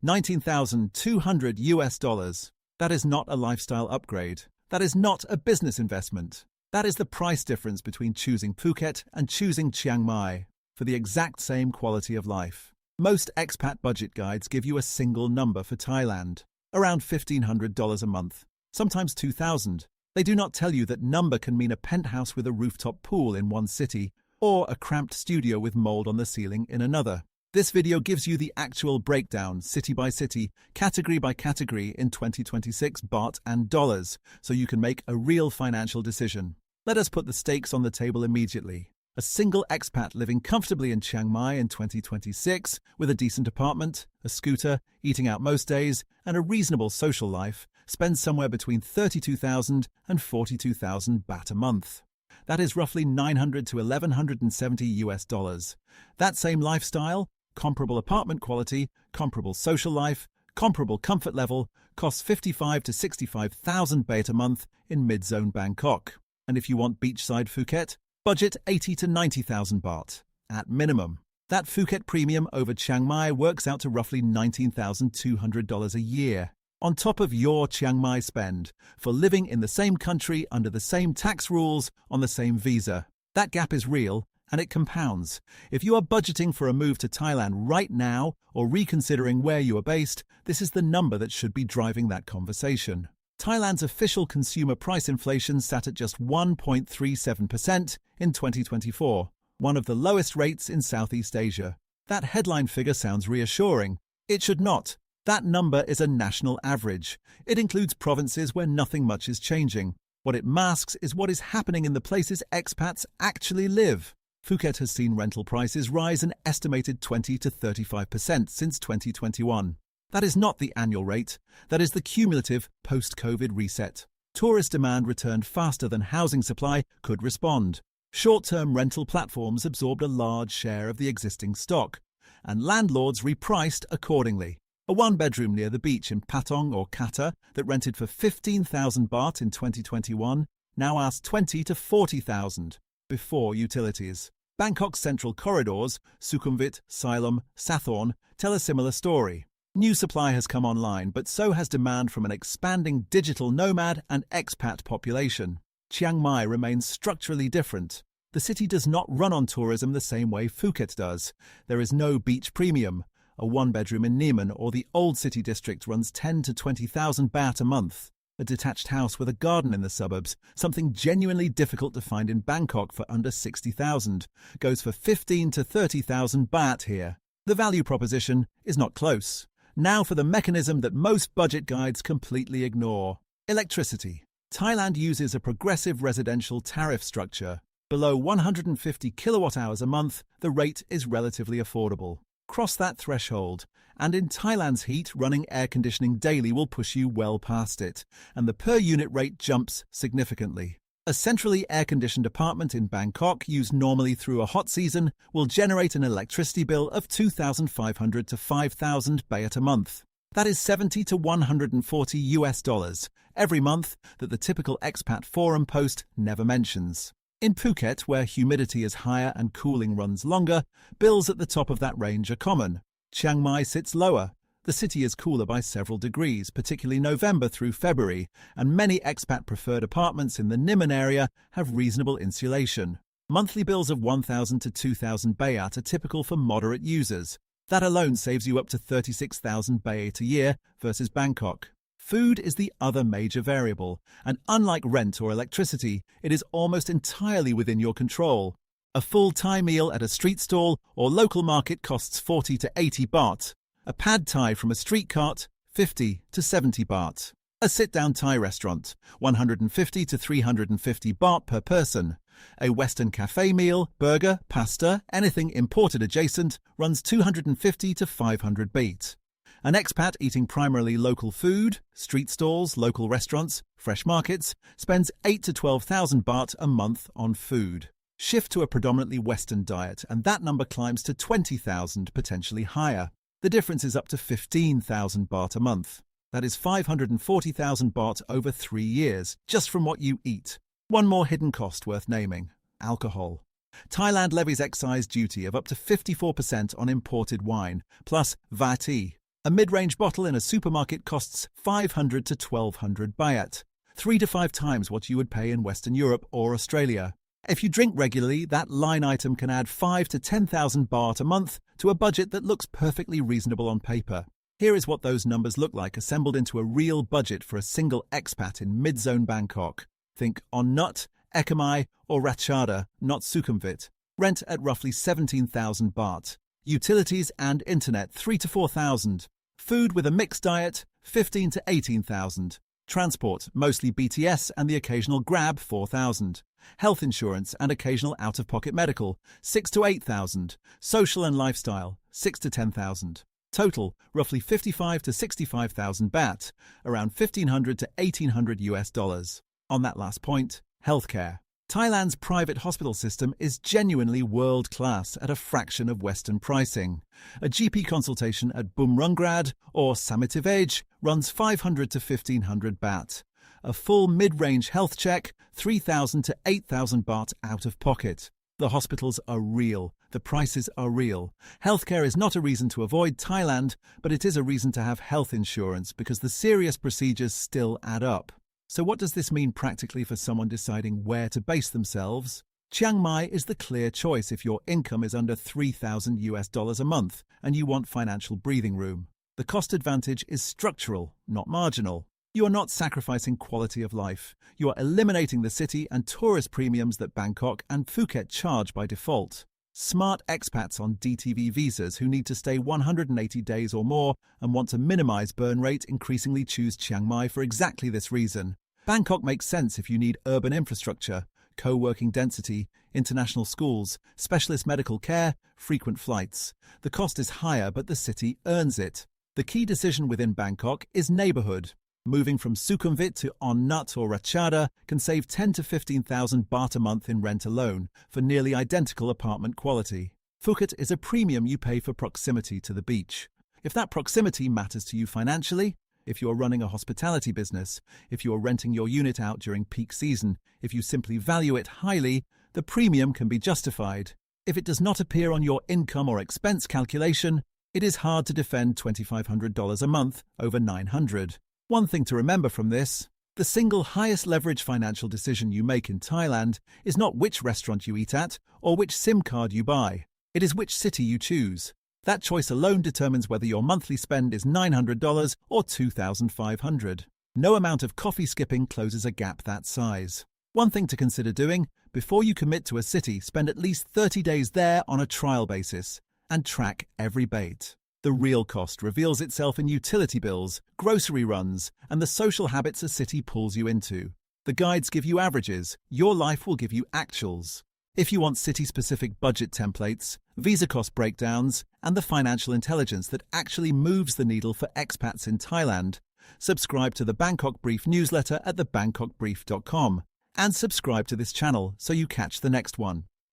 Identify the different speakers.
Speaker 1: $19,200 US. That is not a lifestyle upgrade. That is not a business investment. That is the price difference between choosing Phuket and choosing Chiang Mai for the exact same quality of life. Most expat budget guides give you a single number for Thailand, around $1,500 a month, sometimes $2,000. They do not tell you that number can mean a penthouse with a rooftop pool in one city or a cramped studio with mold on the ceiling in another. This video gives you the actual breakdown, city by city, category by category in 2026 baht and dollars, so you can make a real financial decision. Let us put the stakes on the table immediately. A single expat living comfortably in Chiang Mai in 2026, with a decent apartment, a scooter, eating out most days, and a reasonable social life, spends somewhere between 32,000 and 42,000 baht a month. That is roughly $900 to $1,170 US. That same lifestyle, comparable apartment quality, comparable social life, comparable comfort level, costs 55 to 65,000 baht a month in mid-zone Bangkok. And if you want beachside Phuket, budget 80 to 90,000 baht at minimum. That Phuket premium over Chiang Mai works out to roughly $19,200 a year, on top of your Chiang Mai spend for living in the same country under the same tax rules on the same visa. That gap is real, and it compounds. If you are budgeting for a move to Thailand right now or reconsidering where you are based, this is the number that should be driving that conversation. Thailand's official consumer price inflation sat at just 1.37% in 2024, one of the lowest rates in Southeast Asia. That headline figure sounds reassuring. It should not. That number is a national average. It includes provinces where nothing much is changing. What it masks is what is happening in the places expats actually live. Phuket has seen rental prices rise an estimated 20 to 35% since 2021. That is not the annual rate. That is the cumulative post-COVID reset. Tourist demand returned faster than housing supply could respond. Short-term rental platforms absorbed a large share of the existing stock, and landlords repriced accordingly. A one-bedroom near the beach in Patong or Kata that rented for 15,000 baht in 2021 now asks 20 to 40,000 before utilities. Bangkok's central corridors, Sukhumvit, Silom, Sathorn, tell a similar story. New supply has come online, but so has demand from an expanding digital nomad and expat population. Chiang Mai remains structurally different. The city does not run on tourism the same way Phuket does. There is no beach premium. A one-bedroom in Niemen or the Old City district runs 10 to 20,000 baht a month. A detached house with a garden in the suburbs, something genuinely difficult to find in Bangkok for under 60,000, goes for 15 to 30,000 baht here. The value proposition is not close. Now for the mechanism that most budget guides completely ignore. Electricity. Thailand uses a progressive residential tariff structure. Below 150 kilowatt-hours a month, the rate is relatively affordable. Cross that threshold, and in Thailand's heat, running air conditioning daily will push you well past it, and the per-unit rate jumps significantly. A centrally air-conditioned apartment in Bangkok, used normally through a hot season, will generate an electricity bill of 2,500 to 5,000 baht a month. That is 70 to 140 US every month that the typical expat forum post never mentions. In Phuket, where humidity is higher and cooling runs longer, bills at the top of that range are common. Chiang Mai sits lower. The city is cooler by several degrees, particularly November through February, and many expat-preferred apartments in the Niemen area have reasonable insulation. Monthly bills of 1,000 to 2,000 baht are typical for moderate users. That alone saves you up to 36,000 baht a year versus Bangkok. Food is the other major variable, and unlike rent or electricity, it is almost entirely within your control. A full Thai meal at a street stall or local market costs 40 to 80 baht. A pad Thai from a street cart, 50 to 70 baht. A sit-down Thai restaurant, 150 to 350 baht per person. A Western cafe meal, burger, pasta, anything imported adjacent, runs 250 to 500 baht. An expat eating primarily local food, street stalls, local restaurants, fresh markets, spends 8 to 12,000 baht a month on food. Shift to a predominantly Western diet, and that number climbs to 20,000, potentially higher. The difference is up to 15,000 baht a month. That is 540,000 baht over 3 years, just from what you eat. One more hidden cost worth naming: alcohol. Thailand levies excise duty of up to 54% on imported wine, plus VAT. A mid-range bottle in a supermarket costs 500 to 1200 baht, 3 to 5 times what you would pay in Western Europe or Australia. If you drink regularly, that line item can add 5 to 10,000 baht a month to a budget that looks perfectly reasonable on paper. Here is what those numbers look like assembled into a real budget for a single expat in mid-zone Bangkok. Think On Nut, Chiang Mai or Ratchada, not Sukhumvit. Rent at roughly 17,000 baht. Utilities and internet 3 to 4,000. Food with a mixed diet 15 to 18,000. Transport, mostly BTS and the occasional Grab 4,000. Health insurance and occasional out-of-pocket medical 6 to 8,000. Social and lifestyle 6 to 10,000. Total, roughly 55 to 65,000 baht, around 1,500 to 1,800 US dollars. On that last point, healthcare. Thailand's private hospital system is genuinely world-class at a fraction of Western pricing. A GP consultation at Bumrungrad or Samitivage runs 500 to 1,500 baht. A full mid-range health check, 3,000 to 8,000 baht out of pocket. The hospitals are real. The prices are real. Healthcare is not a reason to avoid Thailand, but it is a reason to have health insurance because the serious procedures still add up. So what does this mean practically for someone deciding where to base themselves? Chiang Mai is the clear choice if your income is under 3,000 US dollars a month and you want financial breathing room. The cost advantage is structural, not marginal. You are not sacrificing quality of life. You are eliminating the city and tourist premiums that Bangkok and Phuket charge by default. Smart expats on DTV visas who need to stay 180 days or more and want to minimize burn rate increasingly choose Chiang Mai for exactly this reason. Bangkok makes sense if you need urban infrastructure, co-working density, international schools, specialist medical care, frequent flights. The cost is higher, but the city earns it. The key decision within Bangkok is neighborhood. Moving from Sukhumvit to On Nut or Ratchada can save 10 to 15,000 baht a month in rent alone for nearly identical apartment quality. Phuket is a premium you pay for proximity to the beach. If that proximity matters to you financially, if you're running a hospitality business, if you're renting your unit out during peak season, if you simply value it highly, the premium can be justified. If it does not appear on your income or expense calculation, it is hard to defend $2,500 a month over 900. One thing to remember from this, the single highest leverage financial decision you make in Thailand is not which restaurant you eat at or which SIM card you buy. It is which city you choose. That choice alone determines whether your monthly spend is $900 or $2,500. No amount of coffee skipping closes a gap that size. One thing to consider doing, before you commit to a city, spend at least 30 days there on a trial basis and track every bait. The real cost reveals itself in utility bills, grocery runs, and the social habits a city pulls you into. The guides give you averages, your life will give you actuals. If you want city-specific budget templates, visa cost breakdowns, and the financial intelligence that actually moves the needle for expats in Thailand, subscribe to the Bangkok Brief newsletter at thebangkokbrief.com and subscribe to this channel so you catch the next one.